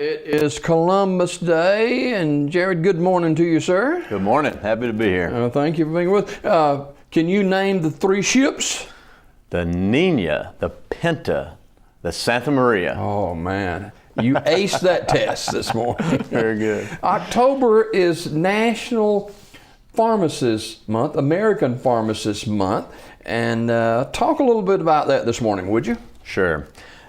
It is Columbus Day, and Jared, good morning to you, sir. Good morning. Happy to be here. Thank you for being with us. Can you name the three ships? The Nina, the Pinta, the Santa Maria. Oh, man. You aced that test this morning. Very good. October is National Pharmacist Month, American Pharmacist Month, and talk a little bit about that this morning, would you? Sure.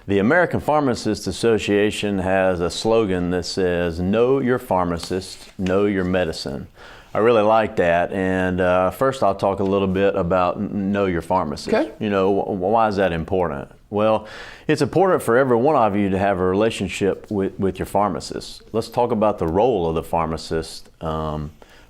The American Pharmacists Association has a slogan that says, "Know your pharmacist, know your medicine." I really like that, and first I'll talk a little bit about know your pharmacist. Okay. You know, why is that important? Well, it's important for every one of you to have a relationship with your pharmacist. Let's talk about the role of the pharmacist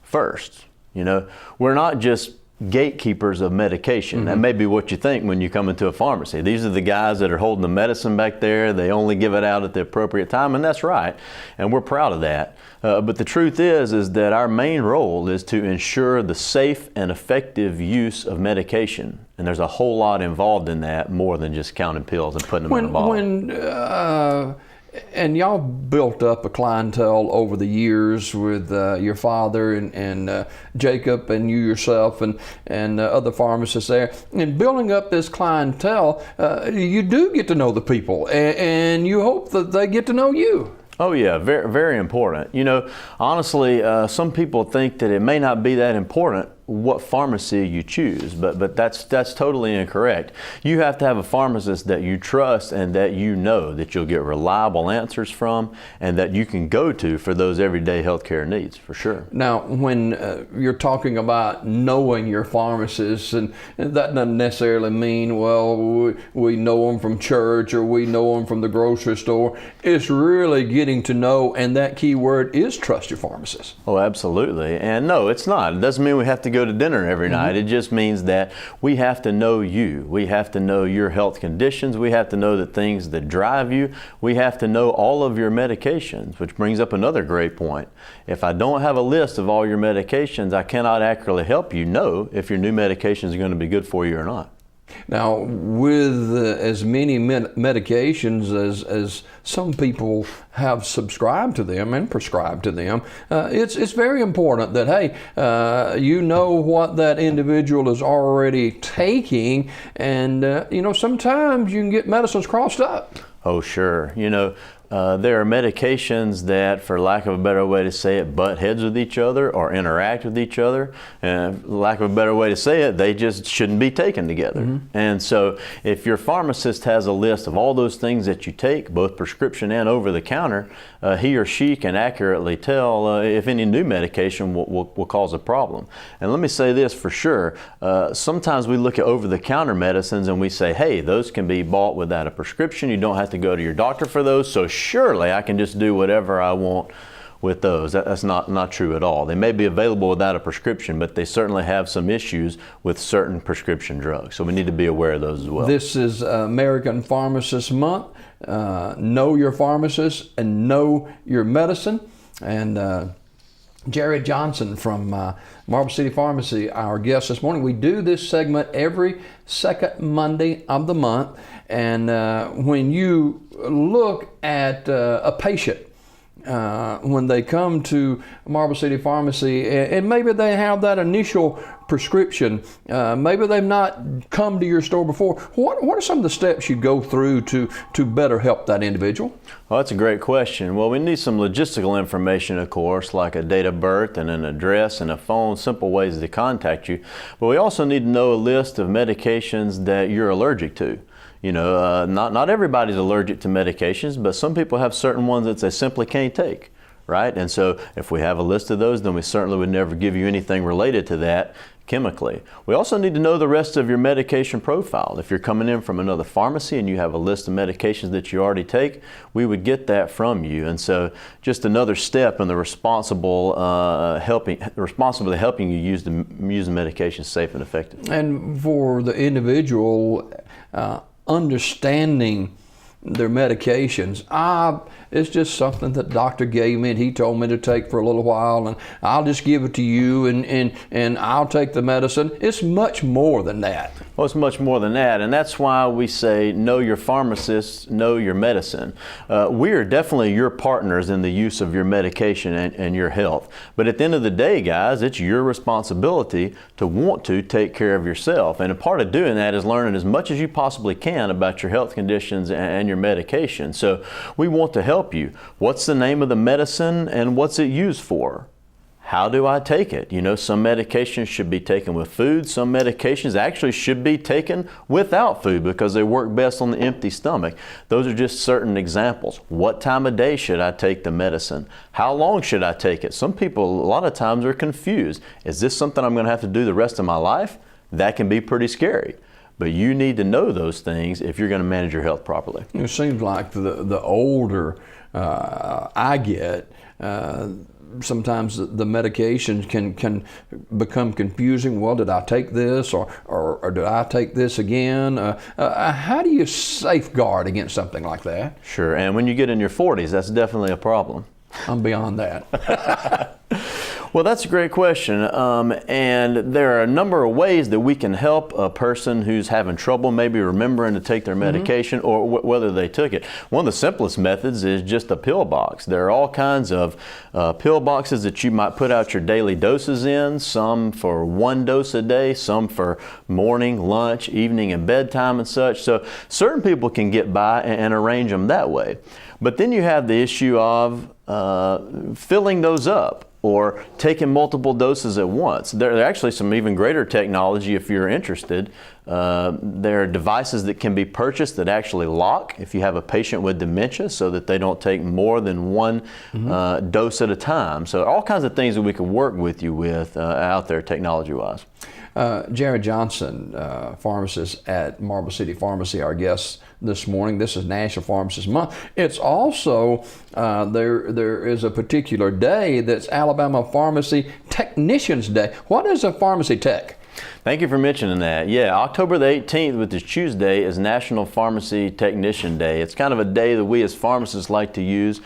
first. You know, we're not just gatekeepers of medication. That may be what you think when you come into a pharmacy. These are the guys that are holding the medicine back there. They only give it out at the appropriate time, and that's right, and we're proud of that. But the truth is that our main role is to ensure the safe and effective use of medication, and there's a whole lot involved in that, more than just counting pills and putting them in a bottle. And y'all built up a clientele over the years with your father and Jacob and you yourself and other pharmacists there. And building up this clientele, you do get to know the people, and you hope that they get to know you. Oh yeah, very, very important. You know, honestly, some people think that it may not be that important what pharmacy you choose, but that's totally incorrect. You have to have a pharmacist that you trust and that you know that you'll get reliable answers from and that you can go to for those everyday healthcare needs, for sure. Now, when you're talking about knowing your pharmacist, and that doesn't necessarily mean, well, we know them from church or we know them from the grocery store. It's really getting to know, and that key word is trust your pharmacist. Oh, absolutely. And no, it's not. It doesn't mean we have to go to dinner every night. It just means that we have to know you. We have to know your health conditions. We have to know the things that drive you. We have to know all of your medications, which brings up another great point. If I don't have a list of all your medications, I cannot accurately help you know if your new medications are going to be good for you or not. Now, with as many medications as some people have subscribed to them and prescribed to them, it's very important that, hey, you know what that individual is already taking, and you know, sometimes you can get medicines crossed up. Oh, sure. You know, there are medications that, for lack of a better way to say it, butt heads with each other or interact with each other. And for lack of a better way to say it, they just shouldn't be taken together. And so if your pharmacist has a list of all those things that you take, both prescription and over the counter, he or she can accurately tell if any new medication will cause a problem. And let me say this for sure, sometimes we look at over-the-counter medicines and we say, hey, those can be bought without a prescription. You don't have to go to your doctor for those, so surely I can just do whatever I want with those. That's not true at all. They may be available without a prescription, but they certainly have some issues with certain prescription drugs. So we need to be aware of those as well. This is American Pharmacist Month. Know your pharmacist and know your medicine. And Jared Johnson from Marble City Pharmacy, our guest this morning. We do this segment every second Monday of the month. And when you look at a patient, when they come to Marble City Pharmacy, and maybe they have that initial prescription, maybe they've not come to your store before, what are some of the steps you go through to better help that individual? Well, that's a great question. Well, we need some logistical information, of course, like a date of birth and an address and a phone, simple ways to contact you. But we also need to know a list of medications that you're allergic to. You know, not everybody's allergic to medications, but some people have certain ones that they simply can't take, right? And so if we have a list of those, then we certainly would never give you anything related to that chemically. We also need to know the rest of your medication profile. If you're coming in from another pharmacy and you have a list of medications that you already take, we would get that from you. And so just another step in the responsible helping you use the medication safe and effective. And for the individual, understanding their medications. It's just something that the doctor gave me and he told me to take for a little while, and I'll just give it to you and I'll take the medicine. It's much more than that. Well, it's much more than that, and that's why we say know your pharmacist, know your medicine. We are definitely your partners in the use of your medication and your health. But at the end of the day, guys, it's your responsibility to want to take care of yourself. And a part of doing that is learning as much as you possibly can about your health conditions and your medication. So we want to help you. What's the name of the medicine and what's it used for? How do I take it? You know, some medications should be taken with food. Some medications actually should be taken without food because they work best on the empty stomach. Those are just certain examples. What time of day should I take the medicine? How long should I take it? Some people a lot of times are confused. Is this something I'm going to have to do the rest of my life? That can be pretty scary. But you need to know those things if you're going to manage your health properly. It seems like the older I get, sometimes the medications can become confusing. Well, did I take this or did I take this again? How do you safeguard against something like that? Sure, and when you get in your 40s, that's definitely a problem. I'm beyond that. Well, that's a great question, and there are a number of ways that we can help a person who's having trouble maybe remembering to take their medication or whether they took it. One of the simplest methods is just a pill box. There are all kinds of pill boxes that you might put out your daily doses in, some for 1 dose a day, some for morning, lunch, evening, and bedtime and such. So certain people can get by and arrange them that way. But then you have the issue of filling those up or taking multiple doses at once. There are actually some even greater technology if you're interested. There are devices that can be purchased that actually lock if you have a patient with dementia so that they don't take more than one dose at a time. So all kinds of things that we can work with you with out there technology-wise. Jared Johnson, pharmacist at Marble City Pharmacy, our guest this morning. This is National Pharmacist Month. It's also, there is a particular day that's Alabama Pharmacy Technicians Day. What is a pharmacy tech? Thank you for mentioning that. Yeah, October the 18th, which is Tuesday, is National Pharmacy Technician Day. It's kind of a day that we as pharmacists like to use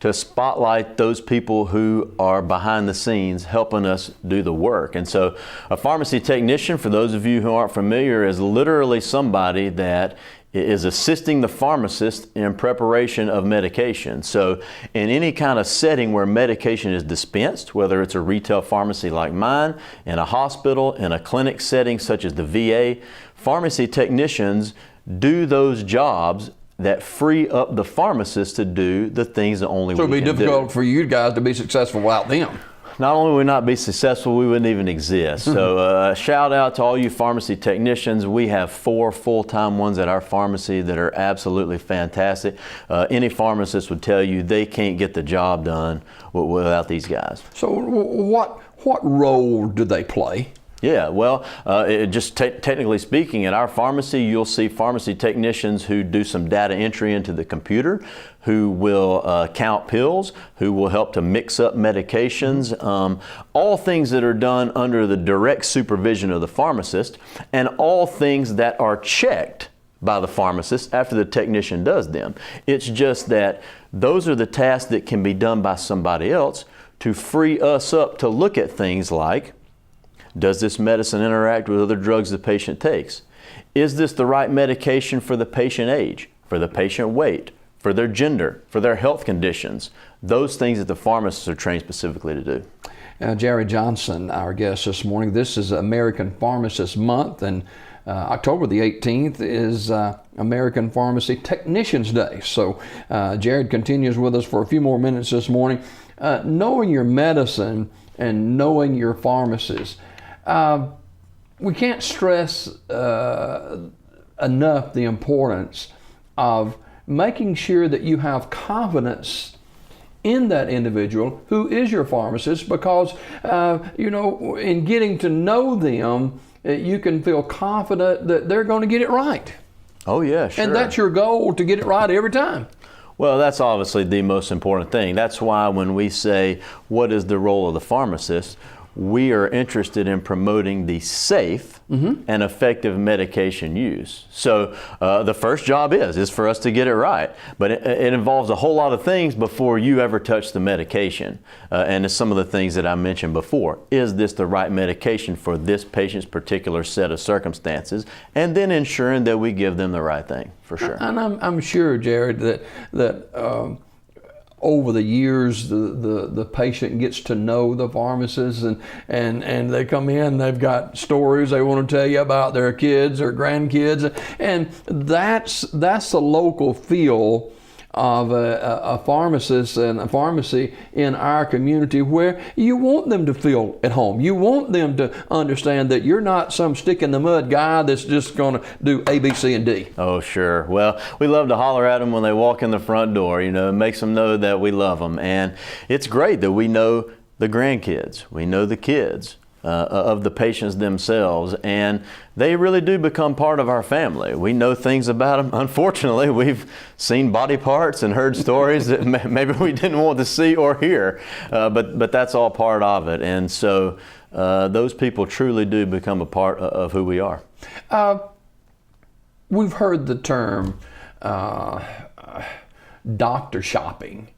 to spotlight those people who are behind the scenes helping us do the work. And so a pharmacy technician, for those of you who aren't familiar, is literally somebody that is assisting the pharmacist in preparation of medication. So in any kind of setting where medication is dispensed, whether it's a retail pharmacy like mine, in a hospital, in a clinic setting such as the VA, pharmacy technicians do those jobs that free up the pharmacist to do the things that only we can do. So it'd be difficult for you guys to be successful without them. Not only would we not be successful, we wouldn't even exist. So shout out to all you pharmacy technicians. We have 4 full-time ones at our pharmacy that are absolutely fantastic. Any pharmacist would tell you they can't get the job done without these guys. So what role do they play? Yeah, well, technically speaking, at our pharmacy, you'll see pharmacy technicians who do some data entry into the computer, who will count pills, who will help to mix up medications, all things that are done under the direct supervision of the pharmacist, and all things that are checked by the pharmacist after the technician does them. It's just that those are the tasks that can be done by somebody else to free us up to look at things like, does this medicine interact with other drugs the patient takes? Is this the right medication for the patient age, for the patient weight, for their gender, for their health conditions? Those things that the pharmacists are trained specifically to do. Jared Johnson, our guest this morning. This is American Pharmacist Month, and October the 18th is American Pharmacy Technicians Day. So Jared continues with us for a few more minutes this morning. Knowing your medicine and knowing your pharmacist. We can't stress enough the importance of making sure that you have confidence in that individual who is your pharmacist, because in getting to know them, you can feel confident that they're going to get it right. Oh yeah, sure. And that's your goal, to get it right every time. Well, that's obviously the most important thing. That's why when we say, what is the role of the pharmacist, we are interested in promoting the safe and effective medication use. So the first job is for us to get it right, but it involves a whole lot of things before you ever touch the medication. And it's some of the things that I mentioned before. Is this the right medication for this patient's particular set of circumstances? And then ensuring that we give them the right thing, for sure. And I'm sure, Jared, that over the years, the patient gets to know the pharmacist, and they come in, they've got stories they want to tell you about their kids or grandkids, and that's the local feel of a pharmacist and a pharmacy in our community, where you want them to feel at home. You want them to understand that you're not some stick in the mud guy that's just going to do A, B, C, and D. Oh, sure. Well, we love to holler at them when they walk in the front door. It makes them know that we love them. And it's great that we know the grandkids, we know the kids of the patients themselves, and they really do become part of our family. We know things about them. Unfortunately, we've seen body parts and heard stories that maybe we didn't want to see or hear, but that's all part of it. And so those people truly do become a part of who we are. We've heard the term doctor shopping.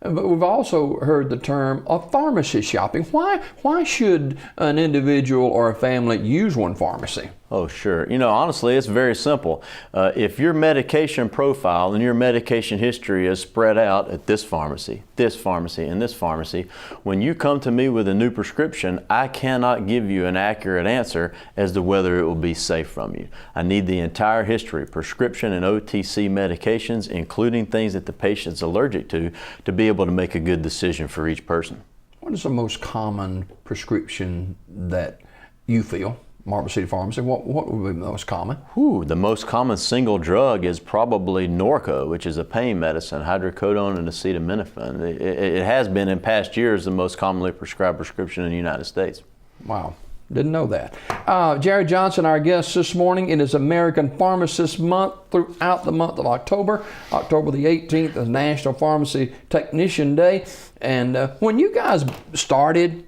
But we've also heard the term of pharmacy shopping. Why should an individual or a family use one pharmacy? Oh, sure. Honestly, it's very simple. If your medication profile and your medication history is spread out at this pharmacy, and this pharmacy, when you come to me with a new prescription, I cannot give you an accurate answer as to whether it will be safe from you. I need the entire history, prescription and OTC medications, including things that the patient's allergic to be able to make a good decision for each person. What is the most common prescription that you feel? Marble City Pharmacy, what would be the most common? The most common single drug is probably Norco, which is a pain medicine, hydrocodone and acetaminophen. It has been in past years the most commonly prescribed prescription in the United States. Wow, didn't know that. Jared Johnson, our guest this morning. It is American Pharmacist Month throughout the month of October. October the 18th is National Pharmacy Technician Day. And when you guys started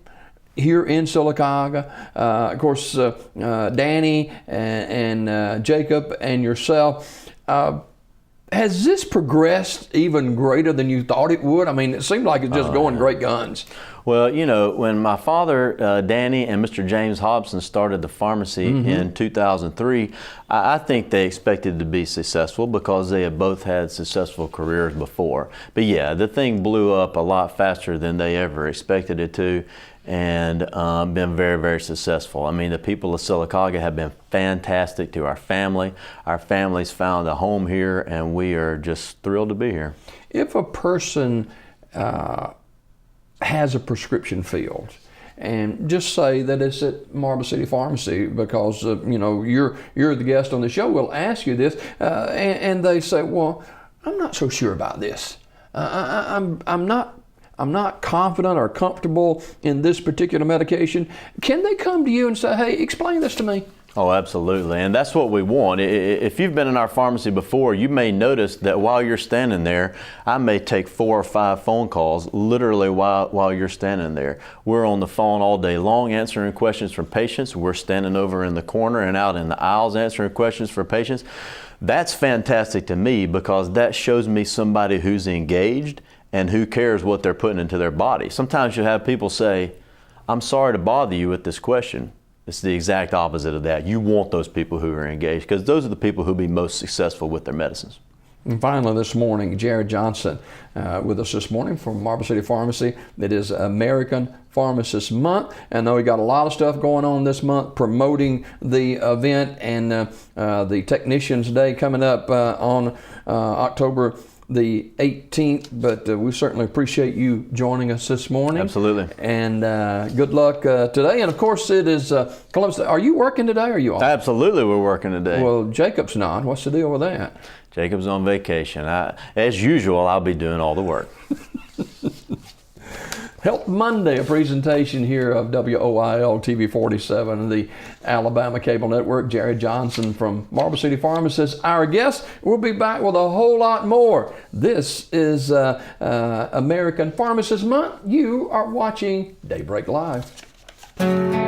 here in Sylacauga, of course, Danny and Jacob and yourself, has this progressed even greater than you thought it would? I mean, it seemed like it's just going great guns. Well, when my father, Danny, and Mr. James Hobson started the pharmacy in 2003, I think they expected to be successful because they had both had successful careers before. But yeah, the thing blew up a lot faster than they ever expected it to, and been very, very successful. I mean, the people of Sylacauga have been fantastic to our family. Our family's found a home here, and we are just thrilled to be here. If a person has a prescription filled, and just say that it's at Marble City Pharmacy because you're the guest on the show, we'll ask you this, and they say, well, I'm not so sure about this. I'm not confident or comfortable in this particular medication. Can they come to you and say, hey, explain this to me? Oh, absolutely. And that's what we want. If you've been in our pharmacy before, you may notice that while you're standing there, I may take 4 or 5 phone calls literally while you're standing there. We're on the phone all day long answering questions from patients. We're standing over in the corner and out in the aisles answering questions for patients. That's fantastic to me because that shows me somebody who's engaged and who cares what they're putting into their body. Sometimes you have people say, I'm sorry to bother you with this question. It's the exact opposite of that. You want those people who are engaged because those are the people who will be most successful with their medicines. And finally this morning, Jared Johnson with us this morning from Marble City Pharmacy. It is American Pharmacist Month. I know we got a lot of stuff going on this month promoting the event and the Technicians Day coming up on October the 18th, but we certainly appreciate you joining us this morning. Absolutely. And good luck today. And of course, it is Columbus Day. Are you working today or are you off? Absolutely, we're working today. Well, Jacob's not. What's the deal with that? Jacob's on vacation. As usual, I'll be doing all the work. Health Monday, a presentation here of WOIL TV 47, the Alabama Cable Network. Jared Johnson from Marble City Pharmacist, our guest. We'll be back with a whole lot more. This is American Pharmacist Month. You are watching Daybreak Live. Bye.